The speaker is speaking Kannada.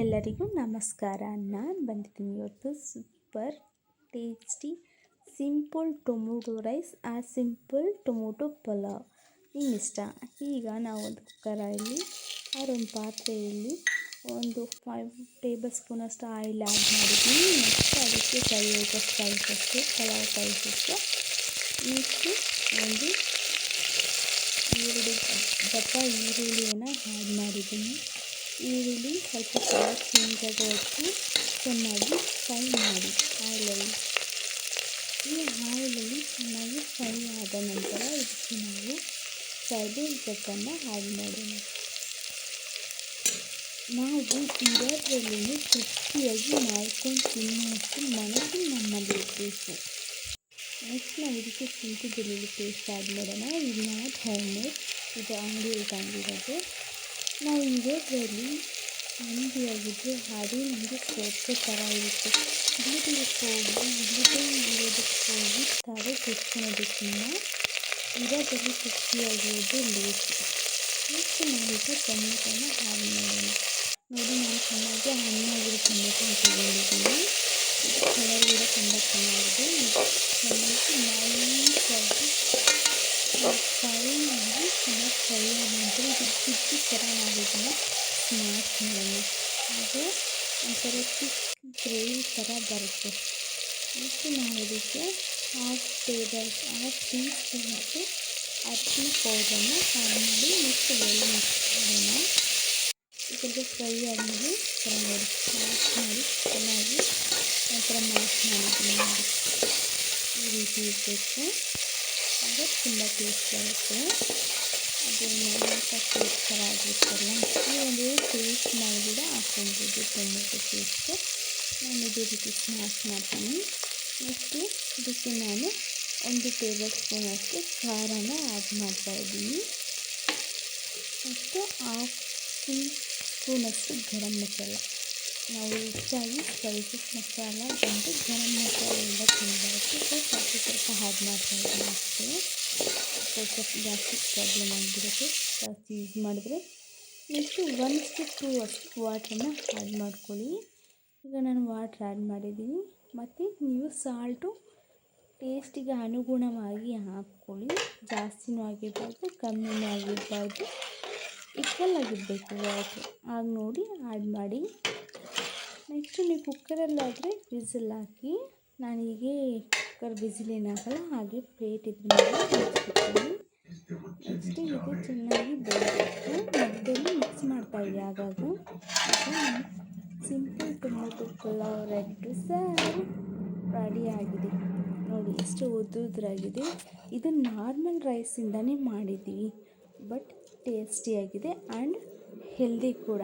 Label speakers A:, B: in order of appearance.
A: ಎಲ್ಲರಿಗೂ ನಮಸ್ಕಾರ. ನಾನು ಬಂದಿದ್ದೀನಿ ಇವತ್ತು super tasty simple tomato rice simple tomato pulao ನಿಮ್ಮಿಷ್ಟ. ಈಗ ನಾವು ಒಂದು ಕುಕ್ಕರಲ್ಲಿ ಒಂದು ಪಾತ್ರೆಯಲ್ಲಿ ಒಂದು 5 ಟೇಬಲ್ ಸ್ಪೂನಷ್ಟು ಆಯಿಲ್ ಆ್ಯಡ್ ಮಾಡಿದ್ದೀನಿ. ನೆಕ್ಸ್ಟ್ ಅದಕ್ಕೆ ಸ್ಪೈಸಸ್ಸು ಪಲಾವ್ ಸ್ಪೈಸಸ್ಸು ನೆಕ್ಸ್ಟು ಒಂದು 2 ದಪ್ಪ ಈರುಳ್ಳಿಯನ್ನು ಆ್ಯಡ್ ಮಾಡಿದ್ದೀನಿ. ಈರುಳ್ಳಿ ಸ್ವಲ್ಪ ಕಲರ್ ಚೇಂಜ್ ಆಗೋವರೆಗೂ ಚೆನ್ನಾಗಿ ಫ್ರೈ ಮಾಡಿ ಆಯಿಲಲ್ಲಿ. ಈ ಆಯಿಲಲ್ಲಿ ಚೆನ್ನಾಗಿ ಫ್ರೈ ಆದ ನಂತರ ಇದಕ್ಕೆ ನಾವು ಕರಿಬೇವು ಸೊಪ್ಪನ್ನು ಆ್ಯಡ್ ಮಾಡೋಣ. ನಾವು ಇದರಲ್ಲೇ ಕ್ರಿಸ್ಪಿಯಾಗಿ ಮಾಡ್ಕೊಂಡು ತಿನ್ನುವಷ್ಟು ಮನಸ್ಸು ನಮ್ಮಲ್ಲಿ ಇರಬೇಕು. ನೆಕ್ಸ್ಟ್ ನಾವು ಇದಕ್ಕೆ ಶುಂಠಿ ಬೆಳ್ಳುಳ್ಳಿ ಪೇಸ್ಟ್ ಆ್ಯಡ್ ಮಾಡೋಣ. ಇದು ನಾಟ್ ಹೋಮ್ಮೇಡ್, ಇದು ಅಂಗಡಿಯಲ್ಲಿ ತಂದಿರೋದು. ನಾವು ಇದರಲ್ಲಿ ನೆಮ್ಮದಿಯಾಗಿದ್ದರೆ ಅದೇ ನಮಗೆ ಸ್ವರ್ಗ ಥರ ಇರುತ್ತೆ. ಇರೋದಕ್ಕೆ ಹೋಗಿ ತಲೆ ಕೆಡ್ಸ್ಕೊಳೋದಕ್ಕಿಂತ ಇರೋದ್ರಲ್ಲಿ ತೃಪ್ತಿಯಾಗಿರೋದು ಲೇಸು. ನೆಕ್ಸ್ಟ್ ನಾವೀಗ ಟೊಮೆಟೊನ ಆ್ಯಡ್ ಮಾಡೋಣ. ನೋಡಿ, ನಾನು ಚೆನ್ನಾಗಿ ಹಣ್ಣಾಗಿರೋ ಟೊಮೆಟೊನ ತೊಗೊಂಡಿದ್ದೀನಿ. ಕಲರ್ ಕೂಡ ತುಂಬ ಚೆನ್ನಾಗಿದೆ. ಚೆನ್ನಾಗಿ ನೈಸಾಗಿ ಫ್ರೈ ಮಾಡಿ ಚೆನ್ನಾಗಿ ಫ್ರೈ ಆದ ನಂತರ ಇದು ಚಿಕ್ಕಿ ಥರ ನಾವು ಇದನ್ನು ಸ್ಮ್ಯಾಶ್ ಮಾಡೋಣ. ಹಾಗೆ ಒಂಥರ ಚಿಕ್ಕ ಗ್ರೇವಿ ಥರ ಬರುತ್ತೆ. ನೆಕ್ಸ್ಟ್ ನಾವು ಇದಕ್ಕೆ ಹಾಫ್ ಟೀ ಸ್ಪೂನಷ್ಟು ಅರಿಶಿನ ಪೌಡ್ರನ್ನು ಆ್ಯಡ್ ಮಾಡಿ ನೆಕ್ಸ್ಟ್ ಬೆಳ್ಳುಳ್ಳಿ ಮಿಕ್ಸ್ ಮಾಡೋಣ. ಸ್ವಲ್ಪ ಫ್ರೈ ಆದಮೇಲೆ ಚೆನ್ನಾಗಿ ಮ್ಯಾಶ್ ಮಾಡಿ ಚೆನ್ನಾಗಿ ಒಂಥರ ಮ್ಯಾಶ್ ಮಾಡಿದ್ದೀನಿ. ಈ ರೀತಿ ಇರಬೇಕು, ಆಗ ತುಂಬ ಟೇಸ್ಟ್ ಬರುತ್ತೆ. ಅದು ಟೇಸ್ಟ್ ಥರ ಆಗಿರುತ್ತಲ್ಲ, ಈ ಒಂದು ಪೇಸ್ಟ್ ನಾವು ಕೂಡ ಹಾಕ್ಕೊಳ್ಬೋದು. ಟೊಮೆಟೊ ಪೇಸ್ಟು ನಾನು ಇದೇ ರೀತಿ ಸ್ಮ್ಯಾಶ್ ಮಾಡ್ತೀನಿ. ನೆಕ್ಸ್ಟು ಇದಕ್ಕೆ ನಾನು 1 ಟೇಬಲ್ ಸ್ಪೂನಷ್ಟು ಖಾರನ ಆ್ಯಡ್ ಮಾಡ್ತಾಯಿದ್ದೀನಿ. ನೆಕ್ಸ್ಟು ಹಾಫ್ ಟೀ ಸ್ಪೂನಷ್ಟು ಗರಂ ಮಸಾಲ. ನಾವು ಹೆಚ್ಚಾಗಿ ಸ್ಪೈಸಸ್ ಮಸಾಲ ಬಂದು ಗರಂ ಮಸಾಲೆಯಿಂದ ತಿನ್ನಬಾರ್ದು, ಸ್ವಲ್ಪ ಆ್ಯಡ್ ಮಾಡ್ತಾಯಿದ್ದೀನಿ ಅಷ್ಟೇ. ಸ್ವಲ್ಪ ಜಾಸ್ತಿ ಪ್ರಾಬ್ಲಮ್ ಆಗಿಬಿಡುತ್ತೆ ಜಾಸ್ತಿ ಯೂಸ್ ಮಾಡಿದ್ರೆ. ನೆಕ್ಸ್ಟು 1:2 ಅಷ್ಟು ವಾಟ್ರನ್ನ ಆ್ಯಡ್ ಮಾಡ್ಕೊಳ್ಳಿ. ಈಗ ನಾನು ವಾಟ್ರ್ ಆ್ಯಡ್ ಮಾಡಿದ್ದೀನಿ. ಮತ್ತು ನೀವು ಸಾಲ್ಟು ಟೇಸ್ಟಿಗೆ ಅನುಗುಣವಾಗಿ ಹಾಕ್ಕೊಳ್ಳಿ. ಜಾಸ್ತಿನೂ ಆಗಿರಬಾರ್ದು, ಕಮ್ಮಿನೂ ಆಗಿರಬಾರ್ದು, ಈಕ್ವಲ್ ಆಗಿರಬೇಕು ವಾಟ್ರು. ಆಗ ನೋಡಿ ಆ್ಯಡ್ ಮಾಡಿ. ನೆಕ್ಸ್ಟು ನೀವು ಕುಕ್ಕರಲ್ಲಾದರೆ ವಿಸಿಲ್ ಹಾಕಿ. ನಾನು ಹೀಗೆ ಕುಕ್ಕರ್ ವಿಸಿಲ್ ಏನಾಗಲ್ಲ, ಹಾಗೆ ಪ್ಲೇಟ್ ಇದ್ರ ಮೇಲೆ ಮುಚ್ಚಿಬಿಡ್ತೀನಿ. ನೆಕ್ಸ್ಟು ಇದು ಚೆನ್ನಾಗಿ ಬೇಯಬೇಕು. ಮಧ್ಯದಲ್ಲಿ ಮಿಕ್ಸ್ ಮಾಡ್ತಾಯಿದ್ದೆ ಆಗಾಗ. Simple tomato pulao ready to serve ರೆಡಿಯಾಗಿದೆ. ನೋಡಿ ಎಷ್ಟು ಉದ್ದುದ್ರಾಗಿದೆ. ಇದು ನಾರ್ಮಲ್ ರೈಸಿಂದನೇ ಮಾಡಿದ್ದೀವಿ, ಬಟ್ ಟೇಸ್ಟಿಯಾಗಿದೆ ಆ್ಯಂಡ್ ಹೆಲ್ದಿ ಕೂಡ.